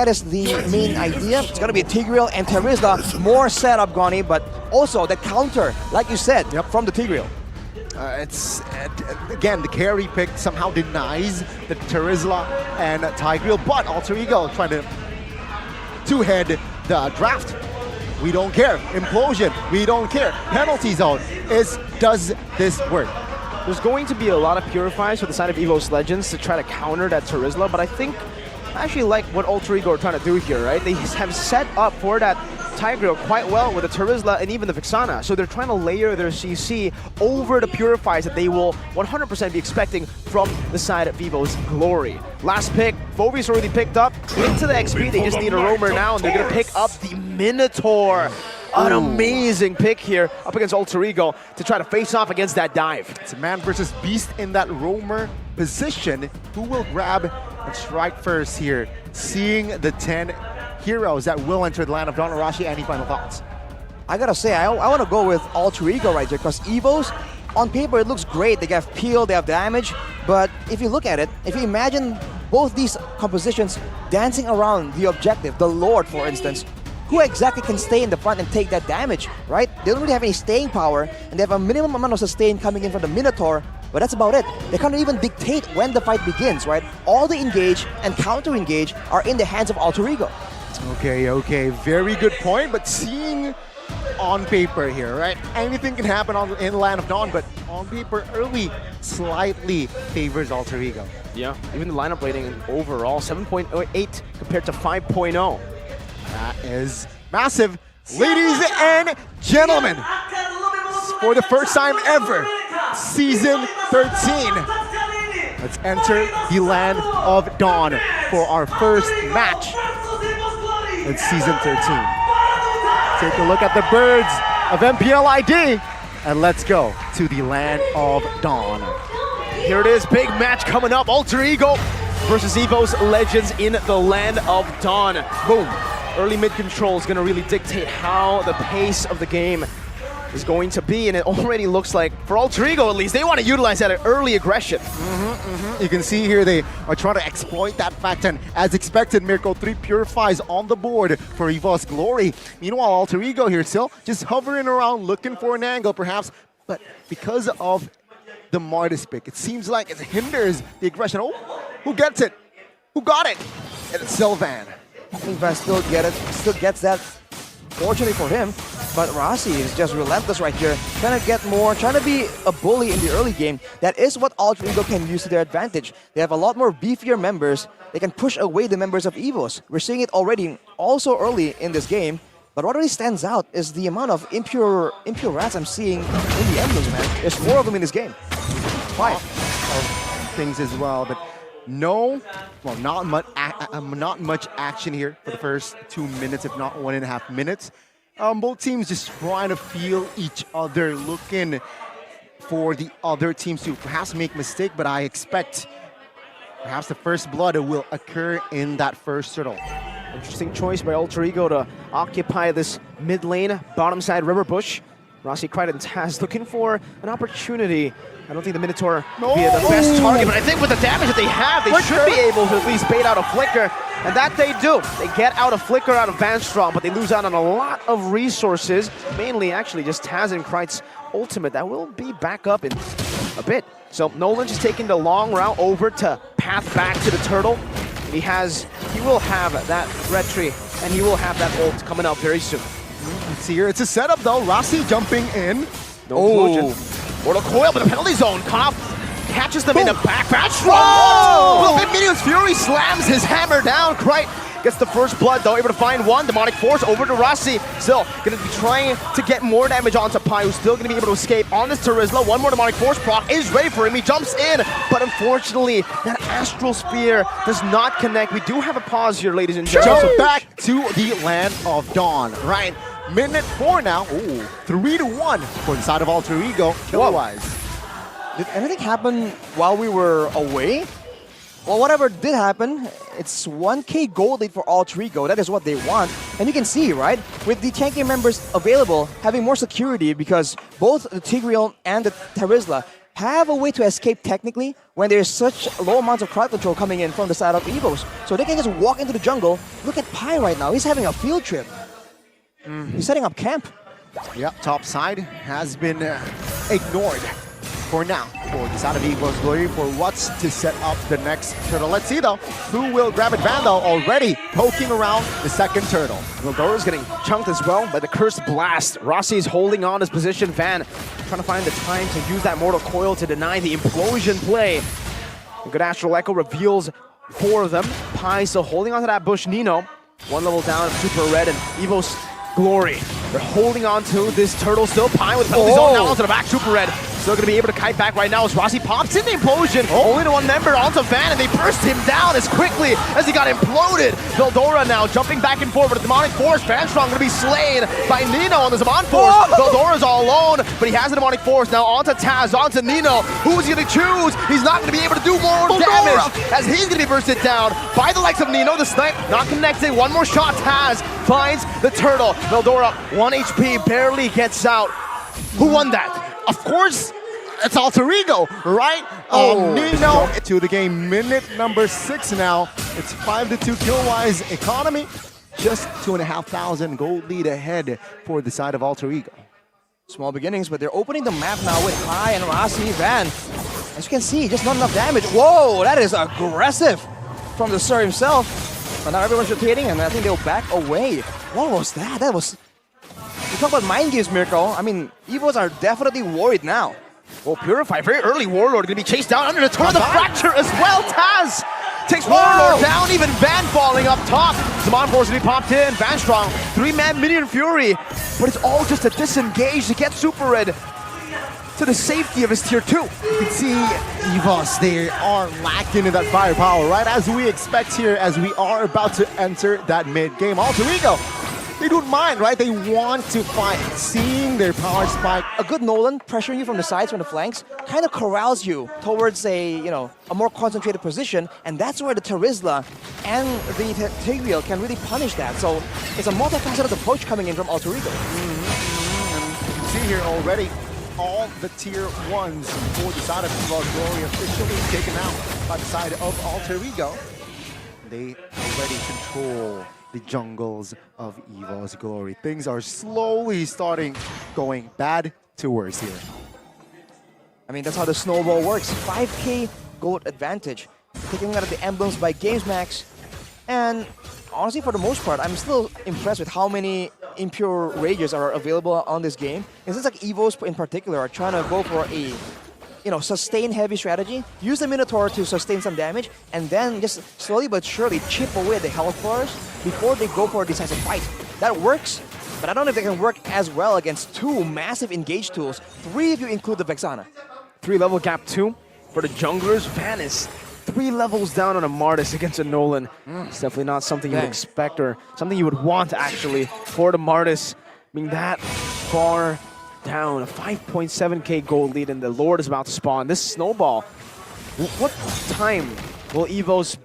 That is the main idea. It's going to be Tigreal and Terizla. More setup, Goni, but also the counter, like you said, from the Tigreal. Again, the carry pick somehow denies the Terizla and Tigreal, but Alter Ego trying to two-head the draft. We don't care. Implosion, we don't care. Penalty zone, does this work? There's going to be a lot of purifies for the side of EVOS Legends to try to counter that Terizla, but I actually like what Alter Ego are trying to do here, right? They have set up for that Tigreal quite well with the Terizla and even the Vixana. So they're trying to layer their CC over the purifies that they will 100% be expecting from the side of EVOS Glory. Last pick, Phove's already picked up. Into the XP, they just need a roamer now, and they're going to pick up the Minotaur. An amazing pick here up against Alter Ego to try to face off against that dive. It's a man versus beast in that roamer position. Who will grab and strike first here? Seeing the 10 heroes that will enter the land of Dawn. Arashi, any final thoughts? I gotta say, I want to go with Alter Ego right there, because EVOS, on paper, it looks great. They have peel, they have damage, but if you look at it, if you imagine both these compositions dancing around the objective, the Lord, for instance, who exactly can stay in the front and take that damage, right? They don't really have any staying power, and they have a minimum amount of sustain coming in from the Minotaur, but that's about it. They can't even dictate when the fight begins, right? All the engage and counter-engage are in the hands of Alter Ego. Okay, very good point, but seeing on paper here, right? Anything can happen in the Land of Dawn, but on paper, early slightly favors Alter Ego. Yeah, even the lineup rating overall, 7.8 compared to 5.0. That is massive. Ladies and gentlemen, for the first time ever, Season 13. Let's enter the Land of Dawn for our first match. It's Season 13. Take a look at the birds of MPL ID, and let's go to the Land of Dawn. Here it is, big match coming up. Alter Ego versus EVOS Legends in the Land of Dawn. Boom. Early mid control is going to really dictate how the pace of the game is going to be, and it already looks like, for Alter Ego at least, they want to utilize that early aggression. You can see here they are trying to exploit that fact, and as expected, Mirko 3 purifies on the board for EVOS Glory. Meanwhile, Alter Ego here still just hovering around, looking for an angle perhaps, but because of the Martis pick, it seems like it hinders the aggression. Oh, who gets it? Who got it? And it's Sylvan. I think Van still gets that, fortunately for him, but Rossi is just relentless right here, trying to get more, trying to be a bully in the early game. That is what Alter Ego can use to their advantage. They have a lot more beefier members. They can push away the members of EVOS. We're seeing it already also early in this game, but what really stands out is the amount of impure rats I'm seeing in the emblems, man. There's 4 of them in this game. 5 of things as well, but not much action here for the first 2 minutes, if not 1.5 minutes. Both teams just trying to feel each other, looking for the other teams to perhaps make mistake, but I expect perhaps the first blood will occur in that first turtle. Interesting choice by Alter Ego to occupy this mid lane, bottom side river bush. Rossi Crichton has looking for an opportunity. I don't think the Minotaur will be the best target, but I think with the damage that they have, they should be able to at least bait out a Flicker, and that they do. They get out a Flicker out of Vanstrom, but they lose out on a lot of resources, mainly actually just Taz and Kright's ultimate. That will be back up in a bit. So Nolan just taking the long route over to path back to the turtle. He will have that red tree, and he will have that ult coming up very soon. Let's see here, it's a setup though. Rossi jumping in. No Mortal Coil, but the penalty zone catches them in the back. Whoa! Well, Minions Fury slams his hammer down. Kright gets the first blood though, able to find one. Demonic Force over to Rossi. Still going to be trying to get more damage onto Pai, who's still going to be able to escape on this Terizla. One more Demonic Force proc is ready for him. He jumps in, but unfortunately, that Astral Spear does not connect. We do have a pause here, ladies and gentlemen. So back to the Land of Dawn, right? Minute 4 now. Ooh, 3-1 for the side of Alter Ego, kill-wise. Did anything happen while we were away? Well, whatever did happen, it's 1K gold lead for Alter Ego. That is what they want. And you can see, right, with the tanking members available, having more security because both the Tigreal and the Terizla have a way to escape technically when there's such low amounts of crowd control coming in from the side of EVOS. So they can just walk into the jungle. Look at Pi right now. He's having a field trip. He's setting up camp. Yeah, top side has been ignored for now for the side of EVOS Glory for what's to set up the next turtle. Let's see though, who will grab it? Vandal already poking around the second turtle. Veldora's getting chunked as well by the Cursed Blast. Rossi's holding on his position. Van trying to find the time to use that Mortal Coil to deny the implosion play. A good Astral Echo reveals 4 of them. Pi still holding onto that bush. Nino, 1 level down of Super Red, and EVOS Glory. They're holding on to this turtle still. Pi with penalty zone now onto the back. Super Red still going to be able to kite back right now as Rossi pops in the implosion. Only to 1 member onto Van, and they burst him down as quickly as he got imploded. Veldora now jumping back and forth with the Demonic Force. Vanstrong going to be slain by Nino on the Zaman Force. Veldora's all alone, but he has the Demonic Force now onto Taz, onto Nino. Who's he going to choose? He's not going to be able to do more damage as he's going to be bursted down by the likes of Nino. The snipe not connected. 1 more shot. Taz finds the turtle. Veldora, 1 HP, barely gets out. Who won that? Of course, it's Alter Ego, right? Nino to the game, minute number 6 now. It's 5-2 kill-wise economy. Just 2,500 gold lead ahead for the side of Alter Ego. Small beginnings, but they're opening the map now with Pi and Rossi. Van, as you can see, just not enough damage. Whoa, that is aggressive from the Sir himself. But now everyone's rotating, and I think they'll back away. What was that? That was... You talk about mind games, Mirko. I mean, EVOS are definitely worried now. Well, Purify, very early Warlord going to be chased down under the turret. The Fracture as well. Taz takes Warlord down, even Van falling up top. Zaman Force to be popped in. Van Strong, 3-man Minion Fury. But it's all just a disengage to get Super Red to the safety of his tier 2. You can see EVOS, they are lacking in that firepower, right? As we expect here, as we are about to enter that mid-game. Alter Ego, they don't mind, right? They want to fight. Seeing their power spike. A good Nolan pressuring you from the sides, from the flanks, kind of corrals you towards a more concentrated position, and that's where the Terizla and the Tigreal can really punish that. So it's a multifaceted approach coming in from Alter Ego. And you can see here already, all the tier 1s for the side of EVOS Glory officially taken out by the side of Alter Ego. They already control the jungles of EVOS Glory. Things are slowly going bad to worse here. I mean, that's how the snowball works. 5k gold advantage. Taking out of the emblems by Games Max. And honestly, for the most part, I'm still impressed with how many impure rages are available on this game. It seems like EVOS in particular are trying to go for a sustain heavy strategy, use the Minotaur to sustain some damage, and then just slowly but surely chip away at the health bars before they go for a decisive fight. That works, but I don't know if they can work as well against 2 massive engage tools, 3 if you include the Vexana. 3-level gap 2 for the junglers. Van is 3 levels down on a Martis against a Nolan. It's definitely not something you would expect or something you would want actually for the Martis being that far down. A 5.7k gold lead, and the Lord is about to spawn. This snowball, what time will EVOS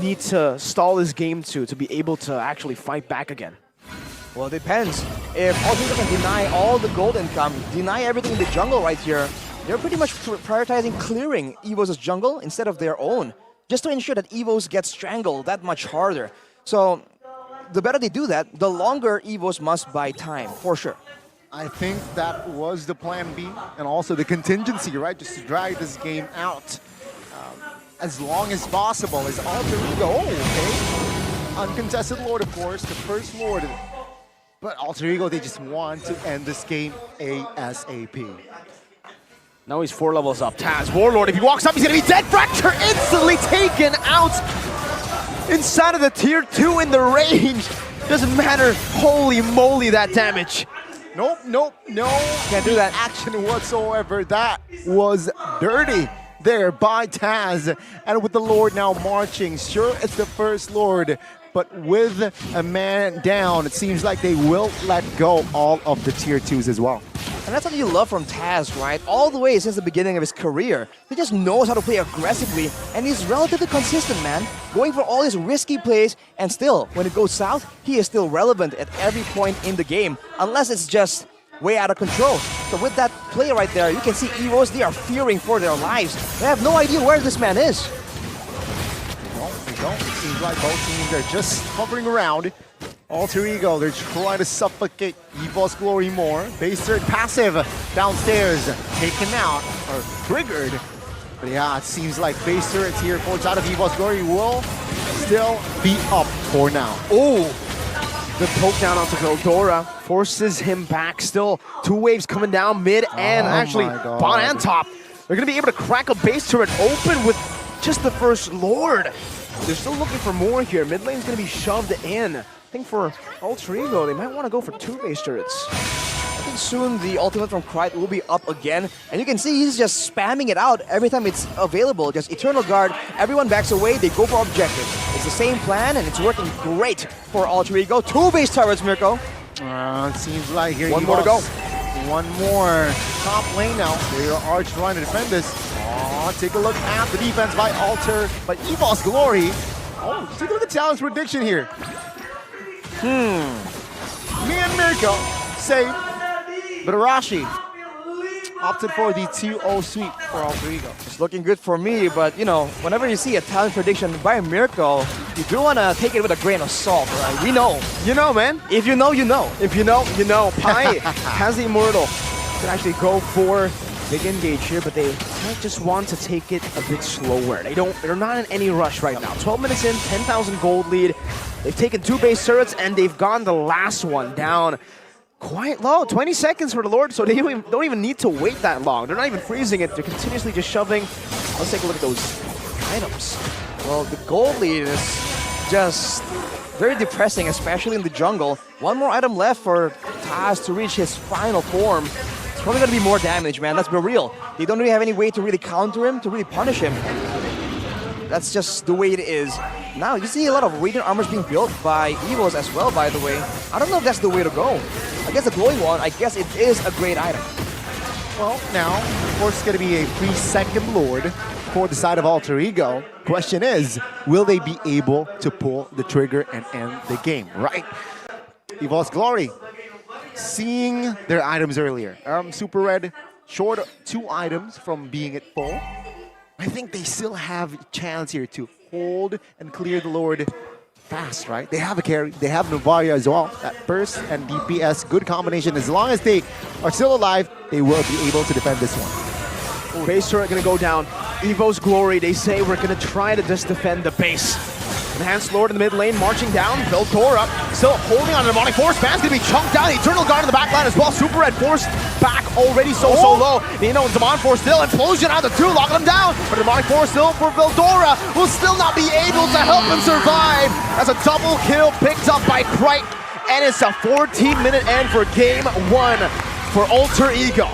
need to stall this game to be able to actually fight back again? Well, it depends. If Alter can deny all the gold income, deny everything in the jungle right here, they're pretty much prioritizing clearing EVOS' jungle instead of their own, just to ensure that EVOS gets strangled that much harder. So the better they do that, the longer EVOS must buy time, for sure. I think that was the plan B, and also the contingency, right? Just to drag this game out as long as possible. As Alter Ego, okay. Uncontested Lord, of course, the first Lord. But Alter Ego, they just want to end this game ASAP. Now he's 4 levels up. Taz, Warlord, if he walks up, he's gonna be dead. Fracture instantly taken out inside of the tier 2 in the range. Doesn't matter. Holy moly, that damage. Nope, no. Can't do that. Action whatsoever. That was dirty there by Taz. And with the Lord now marching, sure, it's the first Lord, but with a man down, it seems like they will let go all of the tier 2s as well. And that's what you love from Taz, right? All the way since the beginning of his career. He just knows how to play aggressively, and he's relatively consistent, man. Going for all his risky plays, and still, when it goes south, he is still relevant at every point in the game. Unless it's just, way out of control. So with that play right there, you can see EVOS, they are fearing for their lives. They have no idea where this man is. They don't. It seems like both teams are just hovering around. Alter Ego, they're trying to suffocate EVOS Glory more. Base third passive downstairs, taken out, or triggered. But yeah, it seems like base turrets here for side of EVOS Glory will still be up for now. Oh, the poke down onto Veldora forces him back. Still, two waves coming down mid and actually my God. bottom and top. They're going to be able to crack a base turret open with just the first Lord. They're still looking for more here. Mid lane's going to be shoved in. I think for Alter Ego, they might want to go for two base turrets. I think soon the ultimate from Krite will be up again. And you can see he's just spamming it out every time it's available. Just Eternal Guard, everyone backs away, they go for objective. It's the same plan and it's working great for Alter Ego. Two base turrets, Mirko. It seems like here One more to go. One more. Top lane now. They are trying to defend this. Take a look at the defense by Alter, but EVOS Glory. Oh, take a look at the challenge prediction here. Me and Mirko say, but Arashi opted for the 2-0 sweep for Alter Ego. It's looking good for me, but you know, whenever you see a talent prediction by Mirko, you do want to take it with a grain of salt, right? We know. You know, man. If you know, you know. If you know, you know. Pai has the Immortal. Could actually go for big engage here, but they might just want to take it a bit slower. They're not in any rush right now. 12 minutes in, 10,000 gold lead. They've taken two base turrets and they've gone the last one down quite low. 20 seconds for the Lord, so they don't even need to wait that long. They're not even freezing it. They're continuously just shoving. Let's take a look at those items. Well, the gold lead is just very depressing, especially in the jungle. One more item left for Taz to reach his final form. It's probably going to be more damage, man. Let's be real. They don't really have any way to really counter him, to really punish him. That's just the way it is. Now, you see a lot of Radiant armors being built by EVOS as well, by the way. I don't know if that's the way to go. I guess the glowing one, I guess it is a great item. Well, now, of course, it's going to be a free second Lord for the side of Alter Ego. Question is, will they be able to pull the trigger and end the game, right? EVOS Glory, seeing their items earlier. Super Red, short 2 items from being at full. I think they still have a chance here to hold and clear the Lord fast, right? They have a carry, they have Novaria as well. That burst and DPS, good combination. As long as they are still alive, they will be able to defend this one. Base turret gonna go down. EVOS Glory, they say we're gonna try to just defend the base. Enhanced Lord in the mid lane, marching down. Veldora still holding on to the Demonic Force. Man's gonna be chunked down. Eternal Guard in the back line as well. Super Red Force back already so low. You know, Demonic Force still implosion out of the 2, locking him down. But Demonic Force still for Veldora will still not be able to help him survive. As a double kill picked up by Krite. And it's a 14-minute end for game 1 for Alter Ego.